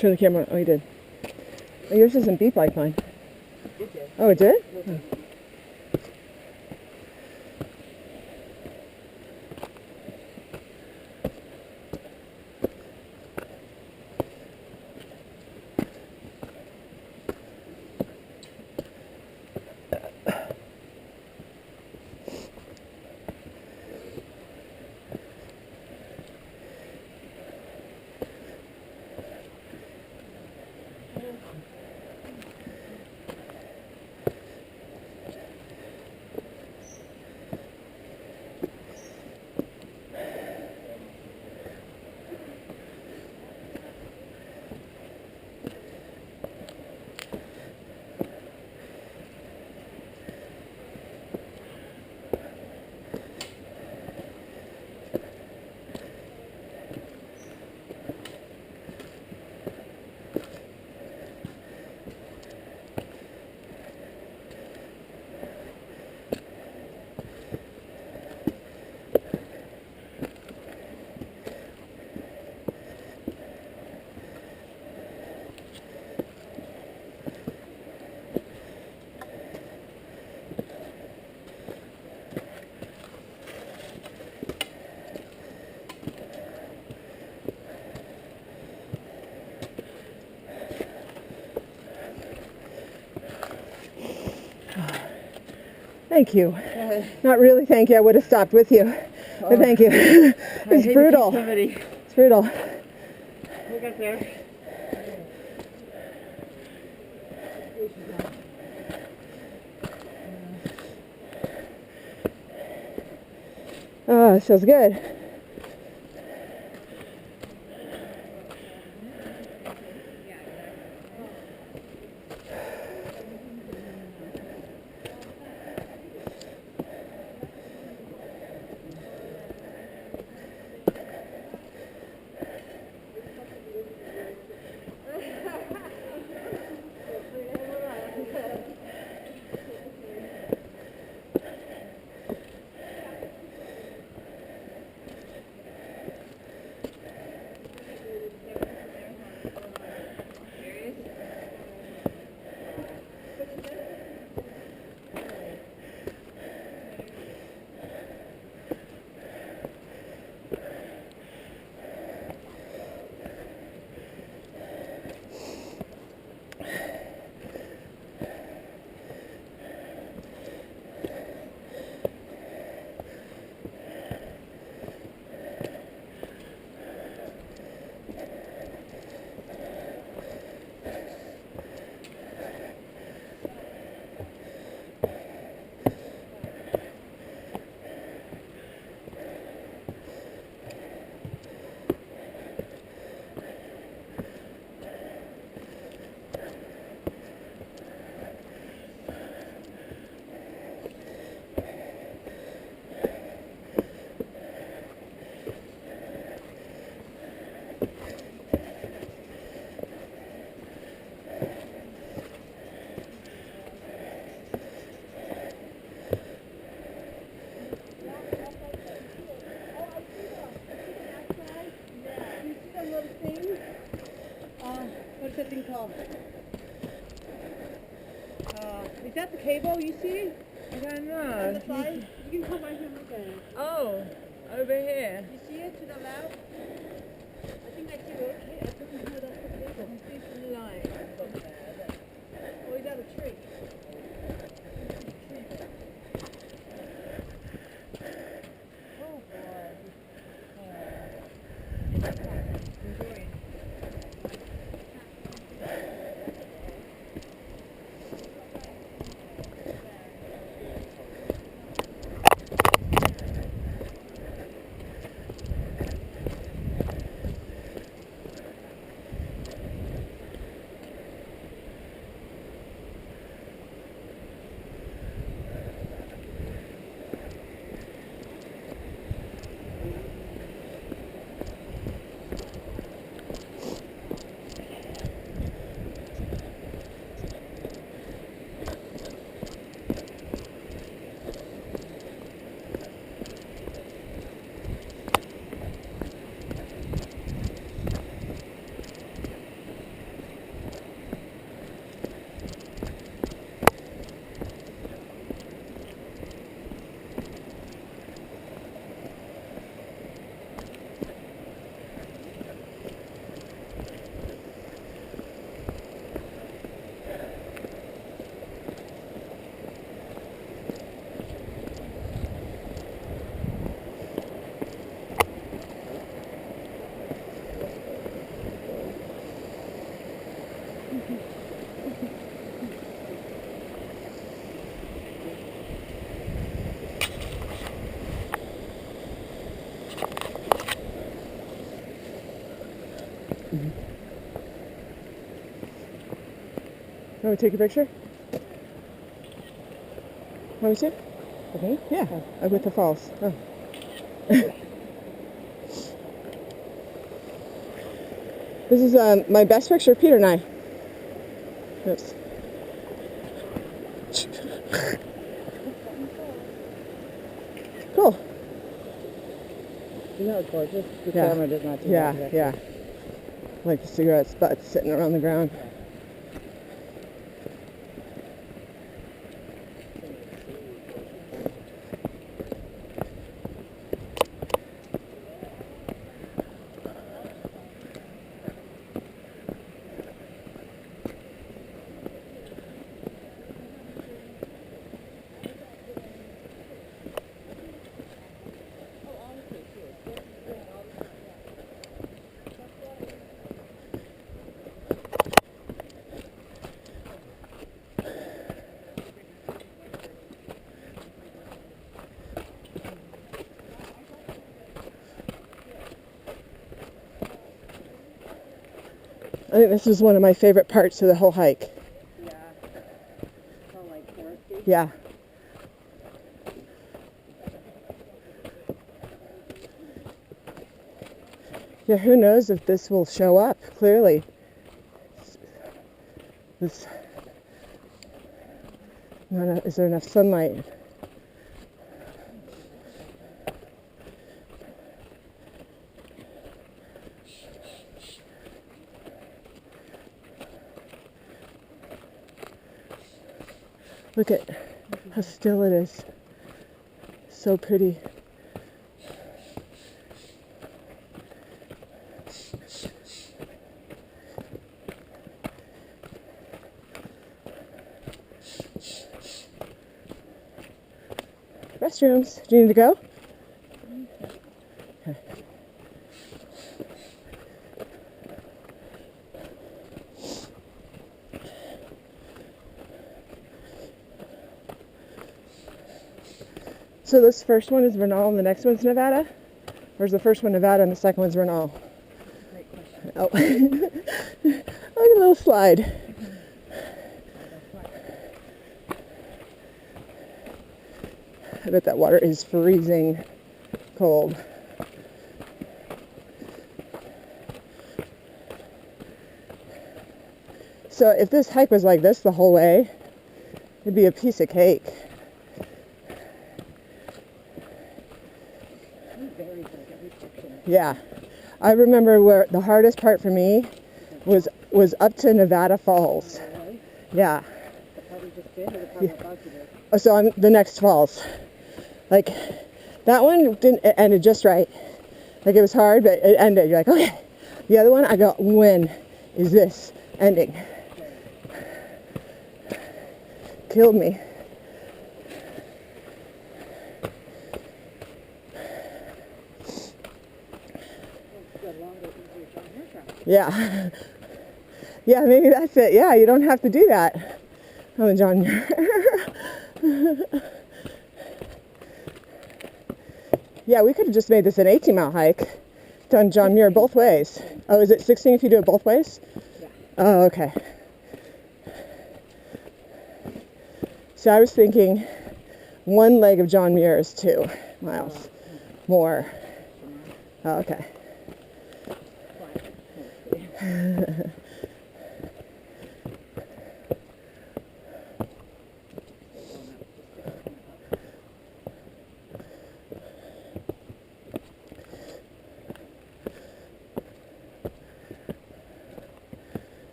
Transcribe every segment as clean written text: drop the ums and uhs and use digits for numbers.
Turn the camera. Oh, you did. Oh, yours doesn't beep like mine. It did. Oh, it did? Oh. Thank you. Not really thank you. I would have stopped with you. But thank you. It's brutal. It's brutal. We got there. Oh, it feels good. What's that thing called? Is that the cable you see? I don't know. On the side? You can come right here and look at it. Oh, over here. You see it to the left? I think that's it. I don't know how that's the cable. I see some light. Oh, is that a tree? Oh boy. Enjoying. Want me to take a picture? Want me to? Okay. Yeah, with the falls. Oh. This is my best picture of Peter and I. Oops. Cool. Isn't that gorgeous? The Yeah. camera does not do Yeah, that. yeah. Like cigarette butts sitting around the ground. I think this was one of my favorite parts of the whole hike. Yeah. Kind of like foresty. Yeah. Yeah, who knows if this will show up, clearly. This, is there enough sunlight? Look at how still it is. So pretty. Restrooms. Do you need to go? Okay. So this first one is Vernal and the next one's Nevada? Or is the first one Nevada and the second one's Vernal? Great question. Oh. Look at a little slide. I bet that water is freezing cold. So if this hike was like this the whole way, it'd be a piece of cake. Very good. Every section. Yeah. I remember where the hardest part for me was up to Nevada Falls. Really? Yeah. The part we just did or the part we're about to do? Oh, so I'm the next falls. Like that one didn't it ended just right. Like it was hard, but it ended. You're like, okay. The other one, I go, when is this ending? Killed me. Yeah. Yeah, maybe that's it. Yeah, you don't have to do that. Oh, John. Yeah, we could have just made this an 18-mile hike. Done John Muir both ways. Oh, is it 16 if you do it both ways? Yeah. Oh, okay. So I was thinking one leg of John Muir is 2 miles more. Oh, okay.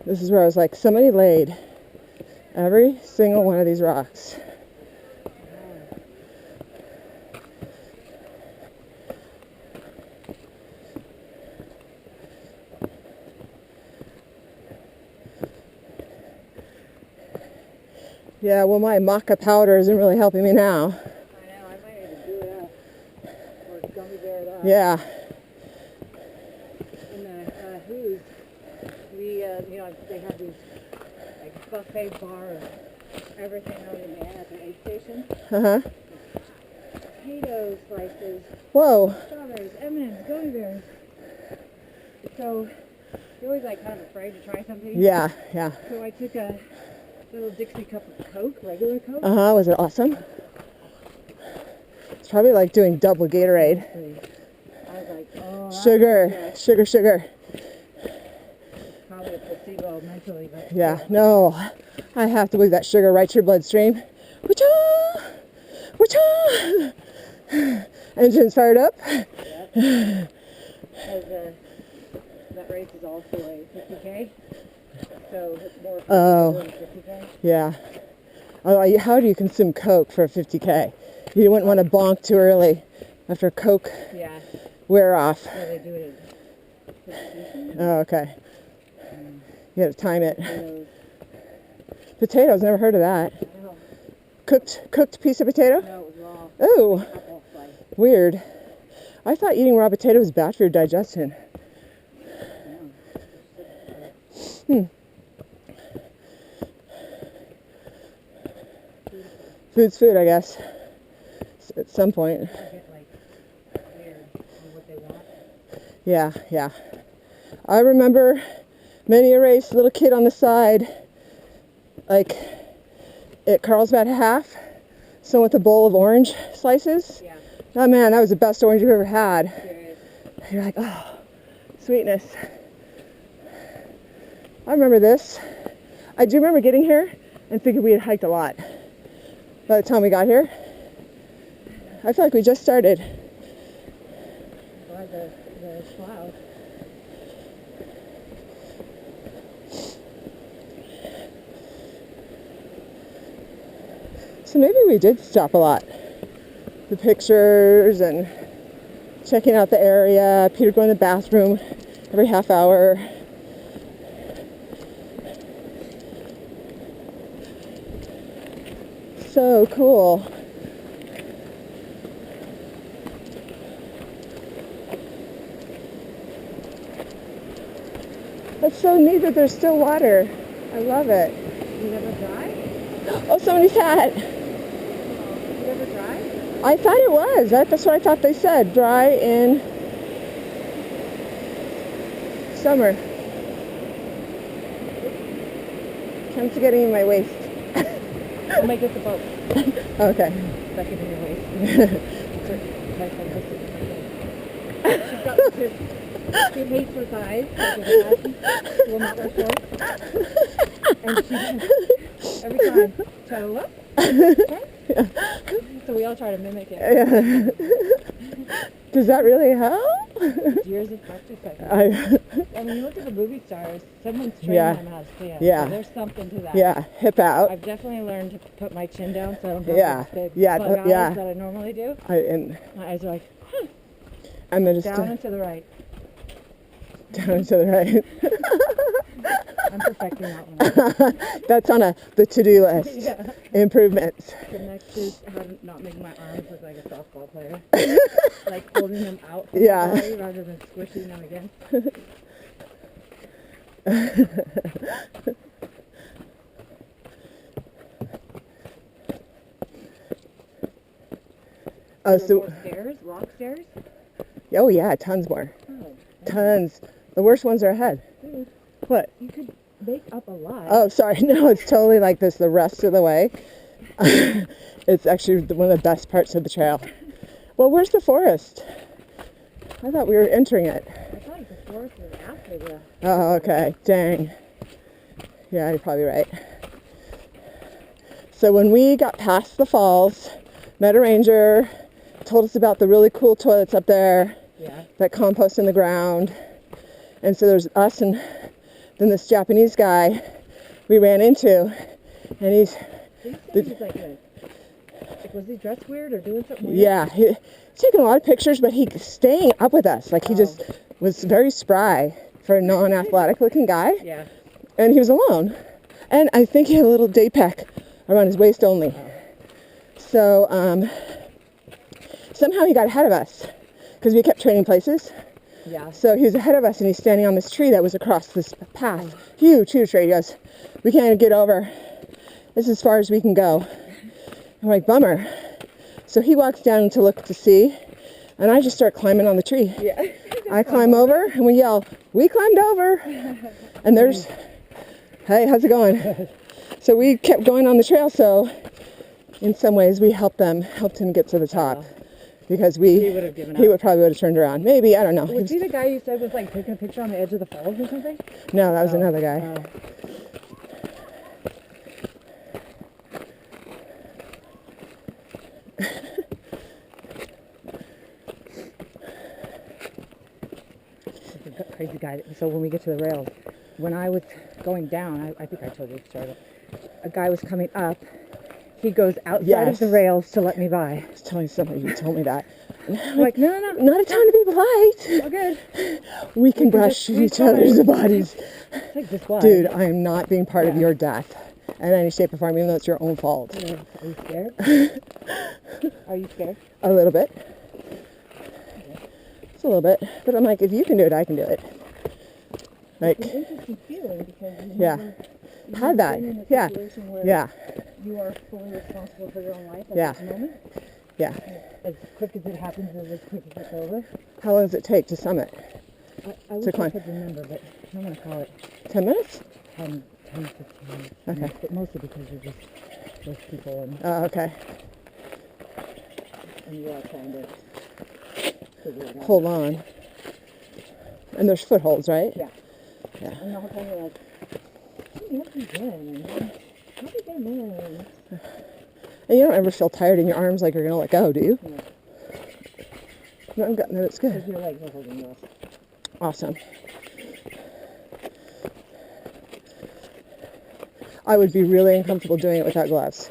This is where I was like, somebody laid every single one of these rocks. Yeah, well, my maca powder isn't really helping me now. I know, I might need to do it up. Or gummy bear it up. Yeah. In the Who's, we, they have these like buffet bars everything on demand at the aid station. Uh-huh. Potatoes, slices, Whoa. strawberries, M&Ms, gummy bears. So you're always like kind of afraid to try something. Yeah, yeah. So I took a little Dixie cup of Coke, regular Coke. Uh-huh. Was it awesome? It's probably like doing double Gatorade. I was like, oh, that's Sugar, good. sugar, sugar. Probably a placebo mentally, but Yeah, no. I have to believe that sugar right to your bloodstream. Woo-cha! Woo-cha! Engines fired up. Because that race is also a 50K, so it's more Oh. than 50K. Yeah. Oh, how do you consume Coke for a 50K? You wouldn't want to bonk too early after Coke Yeah, wear off. so they do it at 50. Oh, okay. You got to time it. Potatoes. Potatoes, never heard of that. No, Cooked piece of potato? no, it was raw. Oh, Apple slice. weird. I thought eating raw potato was bad for your digestion. Food's food, I guess. At some point. They get like weird on what they want. Yeah, yeah. I remember many a race, little kid on the side, like at Carlsbad half, someone with a bowl of orange slices. Yeah, Oh man, that was the best orange you've ever had. serious. You're like, oh, sweetness. I remember this. I do remember getting here and figured we had hiked a lot. By the time we got here, I feel like we just started. Or the cloud. So maybe we did stop a lot. The pictures and checking out the area, Peter going to the bathroom every half hour. So cool. That's so neat that there's still water. I love it. You never dry? Oh, somebody's hat. You never dry? I thought it was. That's what I thought they said. Dry in summer. Comes to getting in my waist. I'll make this a boat. Okay. Stuck it in your waist. She's got this. She hates her thighs. Will not wear shorts. And she every time try to look. Okay? So we all try to mimic it. Does that really help? Years of practice. I I, And when you look at the movie stars, someone's training Yeah. them how to stand. Yeah. So there's something to that. yeah, hip out. I've definitely learned to put my chin down so I don't have Yeah. those big Yeah, bug eyes yeah. that I normally do. And My eyes are like, then just down and to the right. down and to the right. I'm perfecting that one. That's on the to-do list. Yeah. Improvements. The next is how to not make my arms look like a softball player. Like holding them out from Yeah. the body rather than squishing them against. Oh, There are so more stairs, rock stairs. oh yeah, tons more. Oh, Tons. The worst ones are ahead. dude, What? you could make up a lot. Oh, sorry. No, it's totally like this the rest of the way. It's actually one of the best parts of the trail. Well, where's the forest? I thought we were entering it. I feel like the forest is after the. Oh, okay. Dang. Yeah, you're probably right. So when we got past the falls, met a ranger, told us about the really cool toilets up there Yeah. that compost in the ground. And so there's us and then this Japanese guy we ran into, and he's, He's like was he dressed weird or doing something weird? yeah, he's taking a lot of pictures, but he's staying up with us. Like he just was very spry for a non-athletic looking guy. Yeah. And he was alone. And I think he had a little day pack around his waist only. So somehow he got ahead of us because we kept trading places. Yeah. So he was ahead of us and he's standing on this tree that was across this path. Huge, huge tree. He goes, we can't get over. this is as far as we can go. I'm like, bummer. So he walks down to look to see, and I just start climbing on the tree. Yeah. I climb over, and we yell, we climbed over. And there's, hey, how's it going? So we kept going on the trail, so in some ways we helped him get to the top. Because He would have given up. he probably would have turned around. Maybe, I don't know. Was he the guy you said was like taking a picture on the edge of the falls or something? No, that was another guy. Oh. Crazy guy. So when we get to the rails, when I was going down, I think I told you the story. A guy was coming up. He goes outside Yes. of the rails to let me by. I was telling somebody, you told me that. I'm like, no, Not a time to be polite. all good. We can brush just each be other's fine. bodies. It's like this was. Dude, I am not being part of Yeah. your death in any shape or form, even though it's your own fault. Are you scared? Are you scared? A little bit. It's a little bit. But I'm like, if you can do it, I can do it. Like, It's an interesting feeling because you yeah. never, Had that. been in a Yeah. situation where Yeah. you are fully responsible for your own life at Yeah. this moment. Yeah. As quick as it happens is as quick as it's over. How long does it take to summit? I wish I climb. could remember, but I'm going to call it 10 minutes? 10, 15 Okay. minutes, but mostly because you're just those people and Oh, okay. you are trying to figure it out. Hold on. And there's footholds, right? Yeah. Yeah. And the whole time you're like, what are you doing? And how did they know? And you don't ever feel tired in your arms like you're going to let go, do you? Yeah. No, I'm no, it's good. Because your legs are holding you up. Awesome. I would be really uncomfortable doing it without gloves.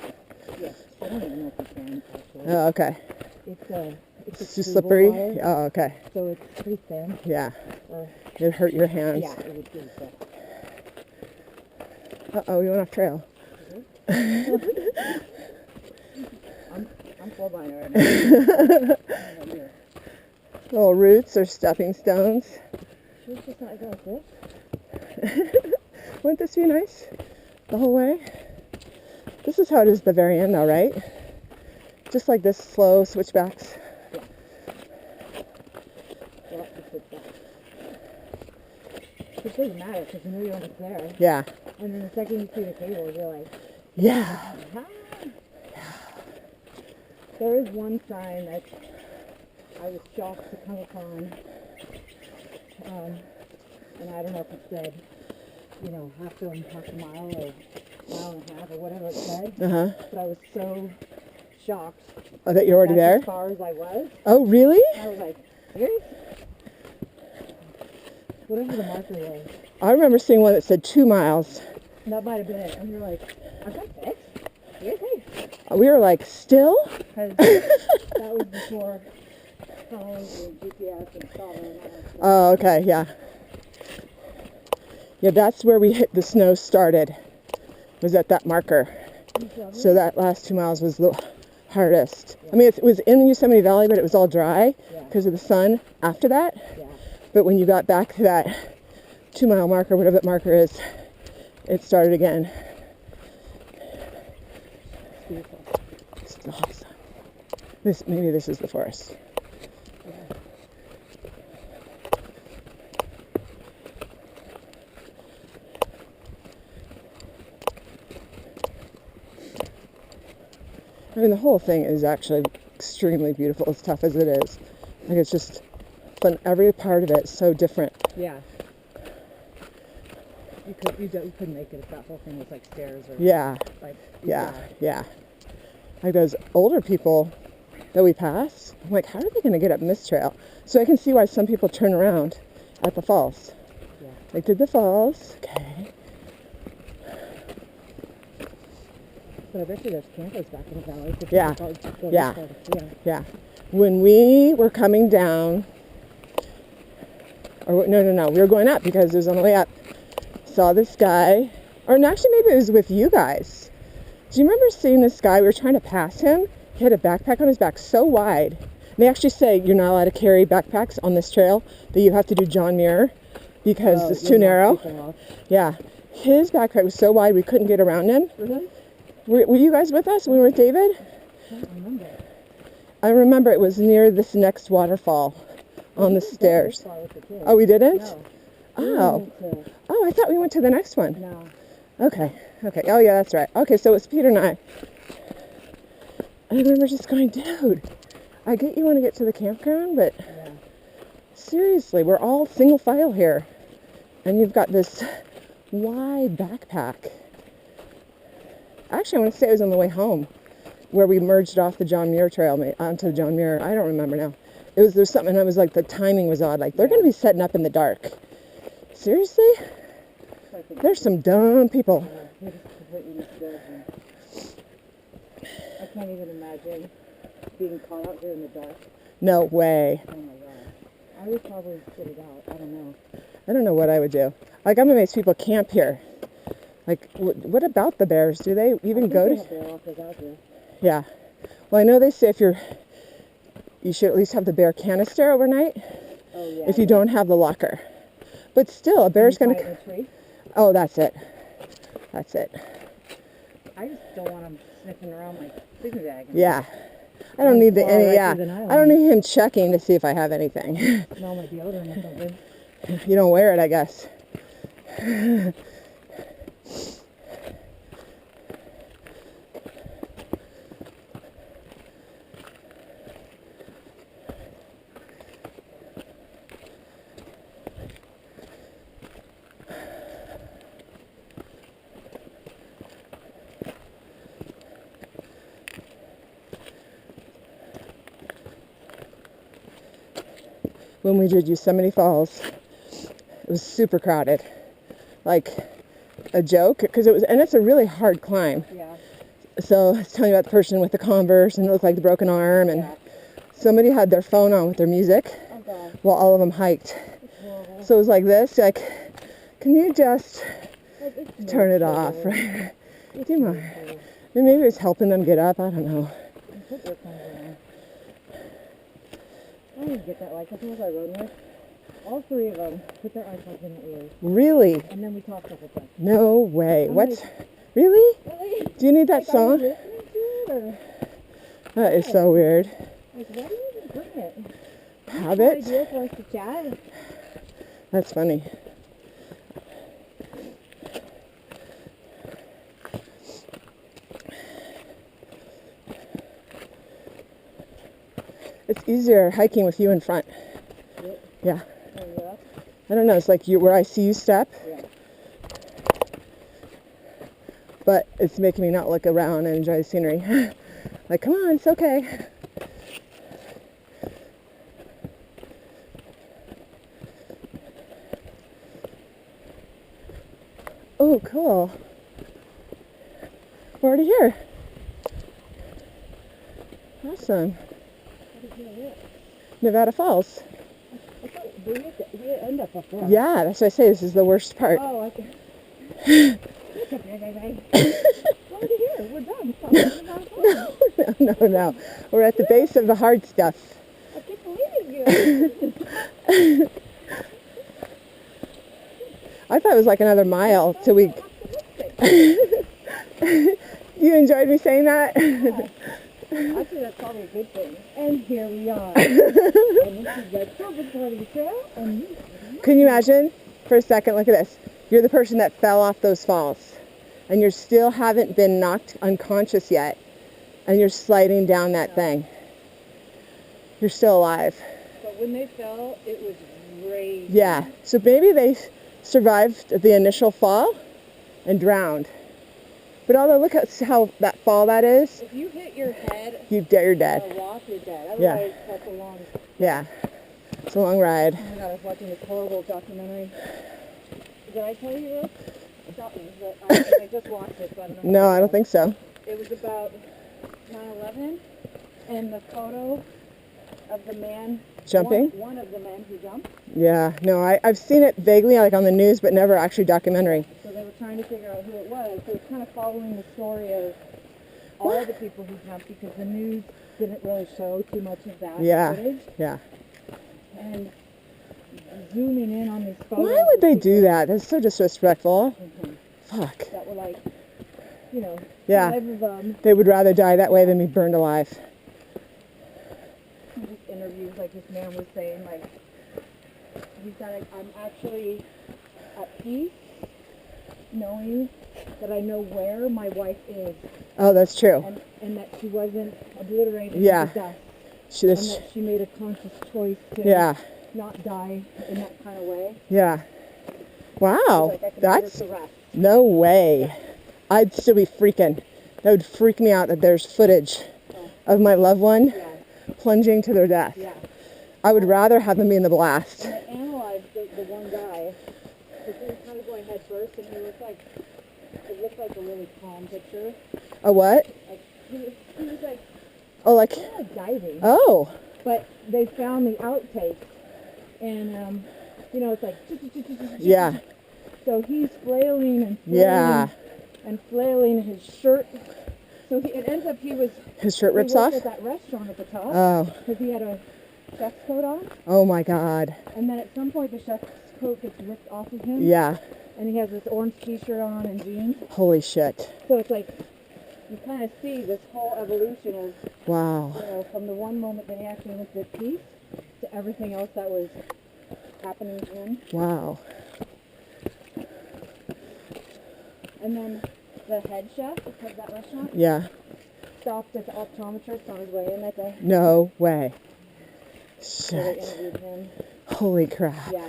Yes. I don't even know if you can, actually. Oh, okay. It's It's just a slippery? wire, Oh, okay. so it's pretty thin. Yeah. Or, It'd hurt your hands. yeah, it would do that. Uh-oh, you went off trail. I'm full behind right now. Little roots or stepping stones. Should we just not go like this? Wouldn't this be nice? The whole way? This is how it is at the very end though, right? Just like this, slow switchbacks. Yeah, just like that. It doesn't matter because you know you're almost there. Yeah. And then the second you see the cable, you're like, Yeah. ah. There is one sign that I was shocked to come upon. And I don't know if it said, half a mile or mile and a half or whatever it said. Uh-huh. But I was so shocked. Oh, that you're already That's there? as far as I was. Oh, really? I was like, serious? Whatever the marker was. I remember seeing one that said 2 miles. That might have been it. And you're like, I've got this. Seriously? We were like, still? Because that was before phones and GPS and Strava and all that stuff. Oh, okay, yeah. Yeah, that's where we hit the snow started. Was at that marker. So that last 2 miles was the hardest. I mean, it was in Yosemite Valley, but it was all dry because of the sun after that. Yeah. But when you got back to that 2 mile marker, whatever that marker is, it started again. It's beautiful. It's awesome. Maybe this is the forest. I mean, the whole thing is actually extremely beautiful, as tough as it is. Like, it's just fun. Every part of it is so different. Yeah. You couldn't make it if that whole thing was like stairs or Yeah, like yeah. Like those older people that we pass, I'm like, how are they going to get up in this trail? So I can see why some people turn around at the falls. Yeah. Like, did the falls? Okay. But I bet you there's campers back in the valley. So Yeah. people go Yeah. this far. Yeah. When we were coming down, or no, we were going up because it was on the way up. Saw this guy, or actually maybe it was with you guys. Do you remember seeing this guy? We were trying to pass him. He had a backpack on his back so wide. And they actually say you're not allowed to carry backpacks on this trail, that you have to do John Muir because it's too narrow. Yeah. His backpack was so wide we couldn't get around him. Really? Were you guys with us when we were with David? I don't remember. I remember it was near this next waterfall on the stairs. Oh, we didn't? No. Oh. Oh, I thought we went to the next one. No. Okay. Okay. Oh, yeah, that's right. Okay, so it was Peter and I. I remember just going, dude, I get you want to get to the campground, but seriously, we're all single file here. And you've got this wide backpack. Actually, I want to say it was on the way home where we merged off the John Muir Trail onto the John Muir. I don't remember now. There's something, and I was like, the timing was odd. Like, they're going to be setting up in the dark. Seriously? There's some dumb people. I can't even imagine being caught out here in the dark. No way. Oh my god. I would probably sit it out. I don't know. I don't know what I would do. Like, I'm amazed people camp here. Like, what about the bears? Do they even go to... Bear walkers out here. Yeah. Well, I know they say you should at least have the bear canister overnight. Oh yeah. If you don't have the locker. But still, a bear's going to... tree. Oh, that's it. That's it. I just don't want them sniffing around my sleeping bag. Yeah. I don't need right I don't need him checking to see if I have anything. Smell my deodorant or something. You don't wear it, I guess. When we did Yosemite Falls, it was super crowded, like a joke, because it's a really hard climb. Yeah. So I was telling you about the person with the Converse, and it looked like the broken arm, and somebody had their phone on with their music while all of them hiked. So it was like this, like, can you just turn it off? Right? Do you mind? Maybe it was helping them get up. I don't know. I didn't get that. Like, I think I rode with. All three of them put their iPods in their ears. Really? And then we talked a couple times. No way. I'm What? like, Really? Really? Do you need that Like, are you song? listening to it, or? That is so weird. Like, why do you even bring it? Habit? Idea for us to chat? That's funny. It's easier hiking with you in front. Yeah. I don't know. It's like where I see you step. Yeah. But it's making me not look around and enjoy the scenery. Like, come on, it's okay. Oh, cool. We're already here. Awesome. Nevada Falls. We end up up there. Yeah, that's what I say. This is the worst part. Oh, okay. Look up there, guys. Already here. We're done. No. We're at the base of the hard stuff. I can't believe you. I thought it was like another mile till we... You enjoyed me saying that? Actually, that's probably a good thing. And here we are. And this is the Silver part of the trail. And Can you imagine? For a second, look at this. You're the person that fell off those falls. And you still haven't been knocked unconscious yet. And you're sliding down that thing. You're still alive. But when they fell, it was raging. Yeah. So maybe they survived the initial fall and drowned. But although look at how that fall that is. If you hit your head You're on dead. a rock, you're dead. Yeah. Otherwise, that's a long... Yeah. It's a long ride. Oh my god, I was watching this horrible documentary. Did I tell you this? Stop me. But I just watched it, so I don't know. No, I don't think so. It was about 9/11, and the photo of the man... Jumping? One of the men who jumped. Yeah. No, I've seen it vaguely, like on the news, but never actually documentary. So they were trying to figure out who it was. So it's kind of following the story of all the people who jumped, because the news didn't really show too much of that footage. Yeah. And zooming in on these photos. Why would they do that? That's so disrespectful. Mhm. Fuck. That were like you know, Yeah. 5 of them. They would rather die that way than be burned alive. These interviews, like this man was saying, like, he said, like, I'm actually at peace knowing that I know where my wife is, Oh, that's true. and that she wasn't obliterated Yeah. into dust, She and just, that she made a conscious choice to yeah, not die in that kind of way. yeah. Wow, Like, I can put her that's to rest. no way. Yeah. I'd still be freaking. That would freak me out that there's footage Oh. of my loved one Yeah, plunging to their death. yeah. I would rather have them be in the blast. And they analyzed the one guy, because he was kind of going head first, and it looked like a really calm picture. A what? Like, he was like, Oh, like, kind of like diving. oh, But they found the outtakes, and you know, it's like, yeah, so he's flailing and flailing yeah. and flailing his shirt. So it ends up he was His shirt he rips worked off? at that restaurant at the top Oh, because he had a chef's coat on, oh my God. and then at some point the chef's coat gets ripped off of him, Yeah, and he has this orange t-shirt on and jeans. holy shit. So it's like you kind of see this whole evolution of, Wow. you know, from the one moment that he actually went to peace to everything else that was happening to him. Wow. And then the head chef of that restaurant Yeah, stopped at the optometrist on his way in that day. no way. So they Shit. interviewed him. Holy crap. Yeah.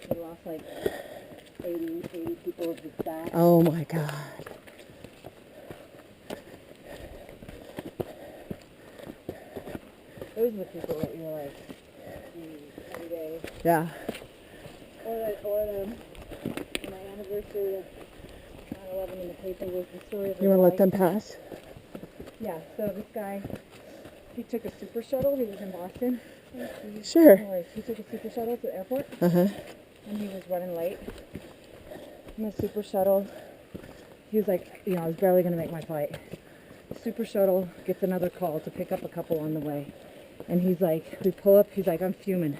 He lost like 80 people of his staff. Oh my God. Those are the people that you're like, every day. Yeah. Or my anniversary of 9/11 in the paper was the story of You want to let them pass? Yeah, so this guy, he took a super shuttle. He was in Boston. Sure. No worries. He took a super shuttle to the airport, Uh-huh. and he was running late. In the super shuttle, he was like, you know, I was barely going to make my flight. The super shuttle gets another call to pick up a couple on the way. And he's like, we pull up, he's like, I'm fuming.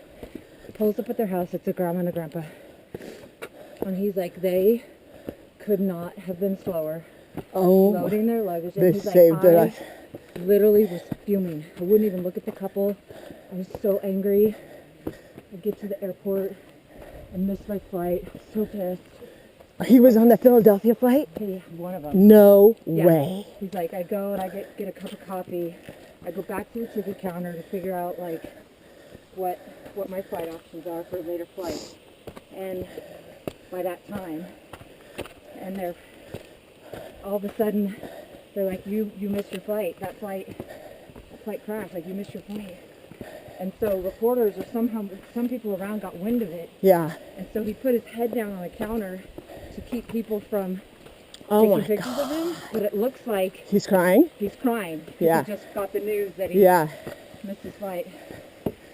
Pulls up at their house, it's a grandma and a grandpa. And he's like, they could not have been slower Oh, loading their luggage. they And he's saved like, their I life. literally was fuming. I wouldn't even look at the couple. I was so angry. I get to the airport. I missed my flight. So pissed. He was on the Philadelphia flight? Hey, one of them. No Yeah. way. He's like, I go and I get a cup of coffee. I go back to the ticket counter to figure out like what my flight options are for a later flight. And by that time, and they're all of a sudden they're like, you missed your flight. That flight crashed. Like, you missed your plane. And so reporters or some people around got wind of it. Yeah. And so he put his head down on the counter to keep people from Oh taking my pictures of him. But it looks like He's crying? he's crying. Yeah. He just got the news that he Yeah. missed his flight.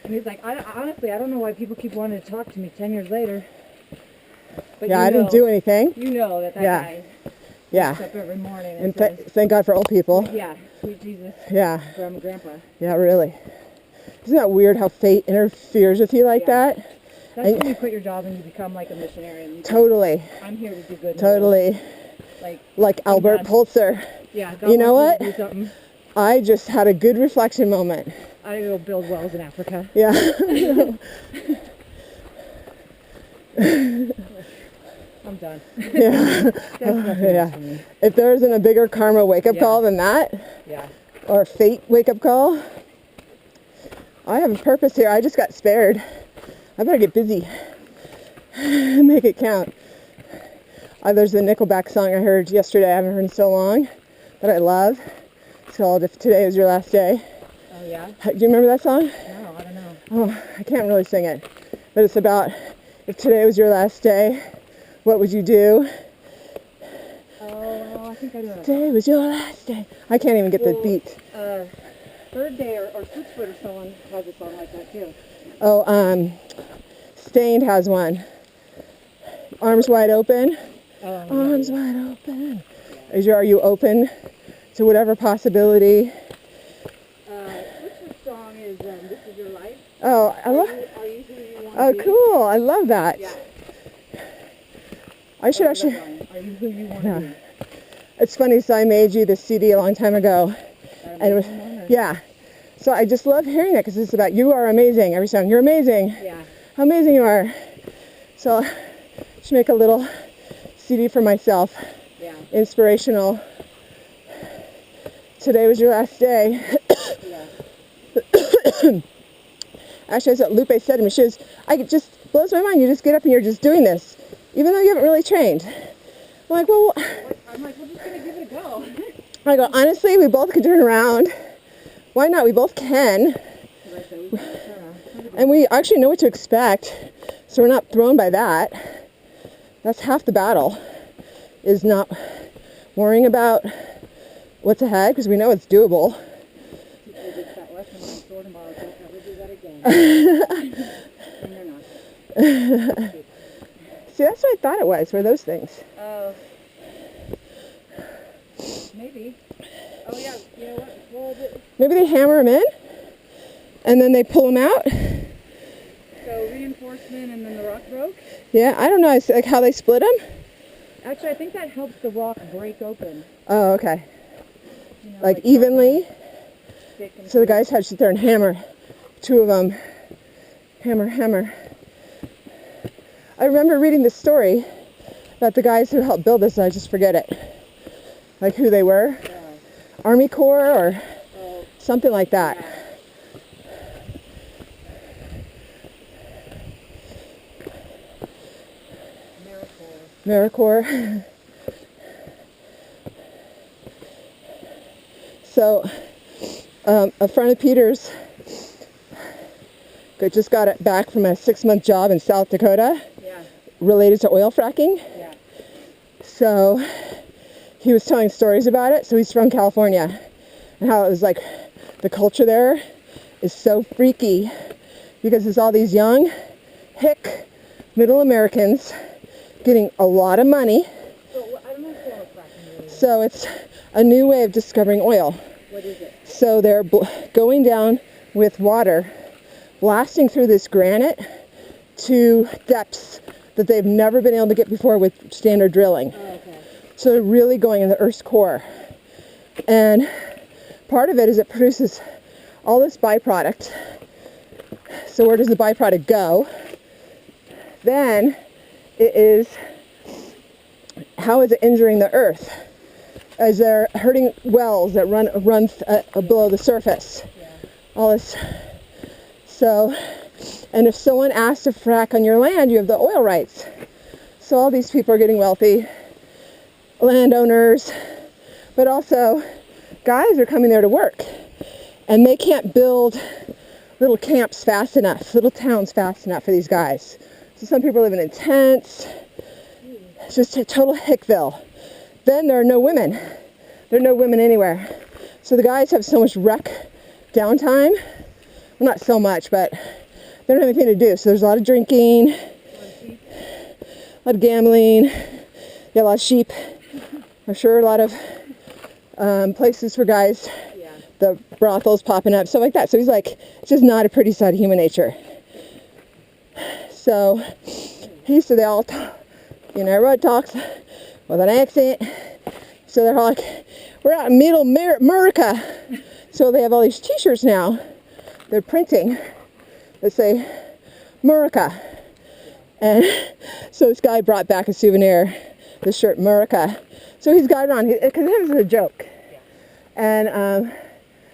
And he's like, honestly, I don't know why people keep wanting to talk to me 10 years later. But Yeah, you I didn't know- do anything. You know that Yeah. guy Yeah. wakes up every morning and And says, thank God for old people. yeah, sweet Jesus, Yeah. grandma, grandpa. Yeah, really. Isn't that weird how fate interferes with you like Yeah. that? That's And- when you quit your job and you become like a missionary. And you go, Totally. I'm here to do good. in the world. Totally. Like Albert done. Pulitzer. Yeah, God You know wants me what? to do something. I just had a good reflection moment. I gotta go build wells in Africa. Yeah. I'm done. Yeah. That's nothing Yeah. else for me. If there isn't a bigger karma wake-up Yeah. call than that, Yeah. or fate wake-up call, I have a purpose here. I just got spared. I better get busy. Make it count. There's the Nickelback song I heard yesterday. I haven't heard in so long that I love. It's called If Today Was Your Last Day. Oh yeah? Do you remember that song? No, I don't know. Oh, I can't really sing it. But it's about if today was your last day, what would you do? Oh, I think I do. Today was your last day. I can't even get the Well, beat. Third Day or Switchfoot or someone has a song like that too. Oh, Stained has one. Arms wide open. Oh, Arms wide open. Are you open to whatever possibility? Switchfoot song is This Is Your Life. Oh, I love. Are you who you want Oh, to be? cool! I love that. Yeah. I should Are actually. you who you want Yeah. to be? It's funny, so I made you this CD a long time ago. And it was, yeah. So I just love hearing it because it's about you are amazing. Every song, you're amazing. Yeah. How amazing you are. So I should make a little CD for myself. Yeah. Inspirational. Today was your last day. Yeah. Actually, that's what Lupe said to me. She was, it just blows my mind. You just get up and you're just doing this, even though you haven't really trained. I'm like, well, I'm like, we're just going to give it a go. I go, honestly, we both can turn around. Why not? We both can. And we actually know what to expect, so we're not thrown by that. That's half the battle, is not worrying about what's ahead, because we know it's doable. See, that's what I thought it was, were those things. Oh. Maybe. Oh, yeah. You know what? Well, Maybe they hammer them in, and then they pull them out. so reinforcement and then the rock broke? Yeah, I don't know. It's like how they split them. Actually, I think that helps the rock break open. Oh, okay. You know, Like evenly. thick and So the guys had to sit there and hammer. Two of them. Hammer, hammer. I remember reading this story about the guys who helped build this, and I just forget it. Like who they were. Army Corps or something like that. AmeriCorps. So, a friend of Peter's just got it back from a 6-month job in South Dakota related to oil fracking. Yeah. So he was telling stories about it. So he's from California, and how it was like the culture there is so freaky because there's all these young, hick, middle Americans getting a lot of money. So I don't know what oil fracking really is. So it's a new way of discovering oil. What is it? So they're going down with water, blasting through this granite to depths that they've never been able to get before with standard drilling. Oh, okay. So they're really going in the Earth's core. And part of it is it produces all this byproduct. So where does the byproduct go? Then it is, how is it injuring the Earth? As they're hurting wells that run below the surface. Yeah. All this. So, and if someone asks to frack on your land, you have the oil rights. So all these people are getting wealthy, landowners, but also guys are coming there to work. And they can't build little camps fast enough, little towns fast enough for these guys. So some people are living in tents. It's just a total Hickville. Then there are no women. There are no women anywhere. So the guys have so much rec downtime. Well, not so much, but they don't have anything to do. So there's a lot of drinking, a lot of gambling, a lot of sheep. I'm sure a lot of places for guys, the brothels popping up, stuff like that. So he's like, it's just not a pretty side of human nature. So they all talk, everybody talks with an accent. So they're all like, we're out in middle America. So they have all these t-shirts now. They're printing that say America. And so this guy brought back a souvenir, the shirt America. So he's got it on, because it was a joke. And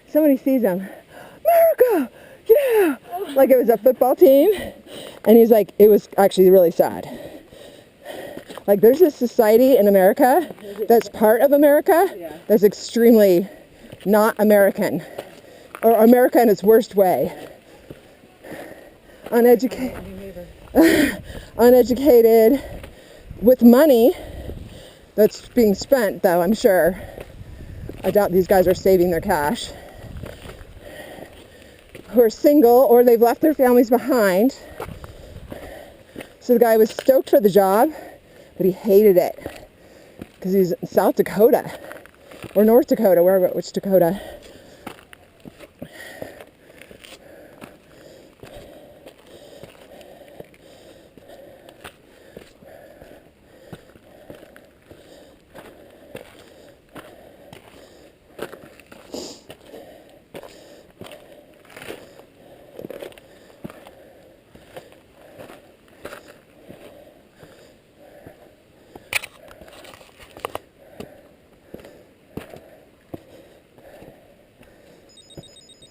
somebody sees him, America, yeah! Like it was a football team. And he's like, it was actually really sad. Like there's this society in America that's part of America that's extremely not American. Or America in its worst way. Uneducated, with money that's being spent, though, I'm sure. I doubt these guys are saving their cash. Who are single, or they've left their families behind. So the guy was stoked for the job, but he hated it. Because he's in South Dakota, or North Dakota, wherever, which Dakota.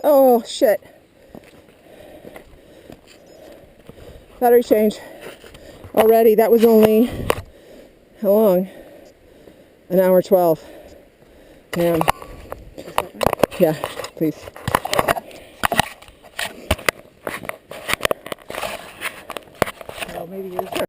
Oh, shit. Battery change. Already, that was only, how long? An hour 12. Damn. Yeah, please.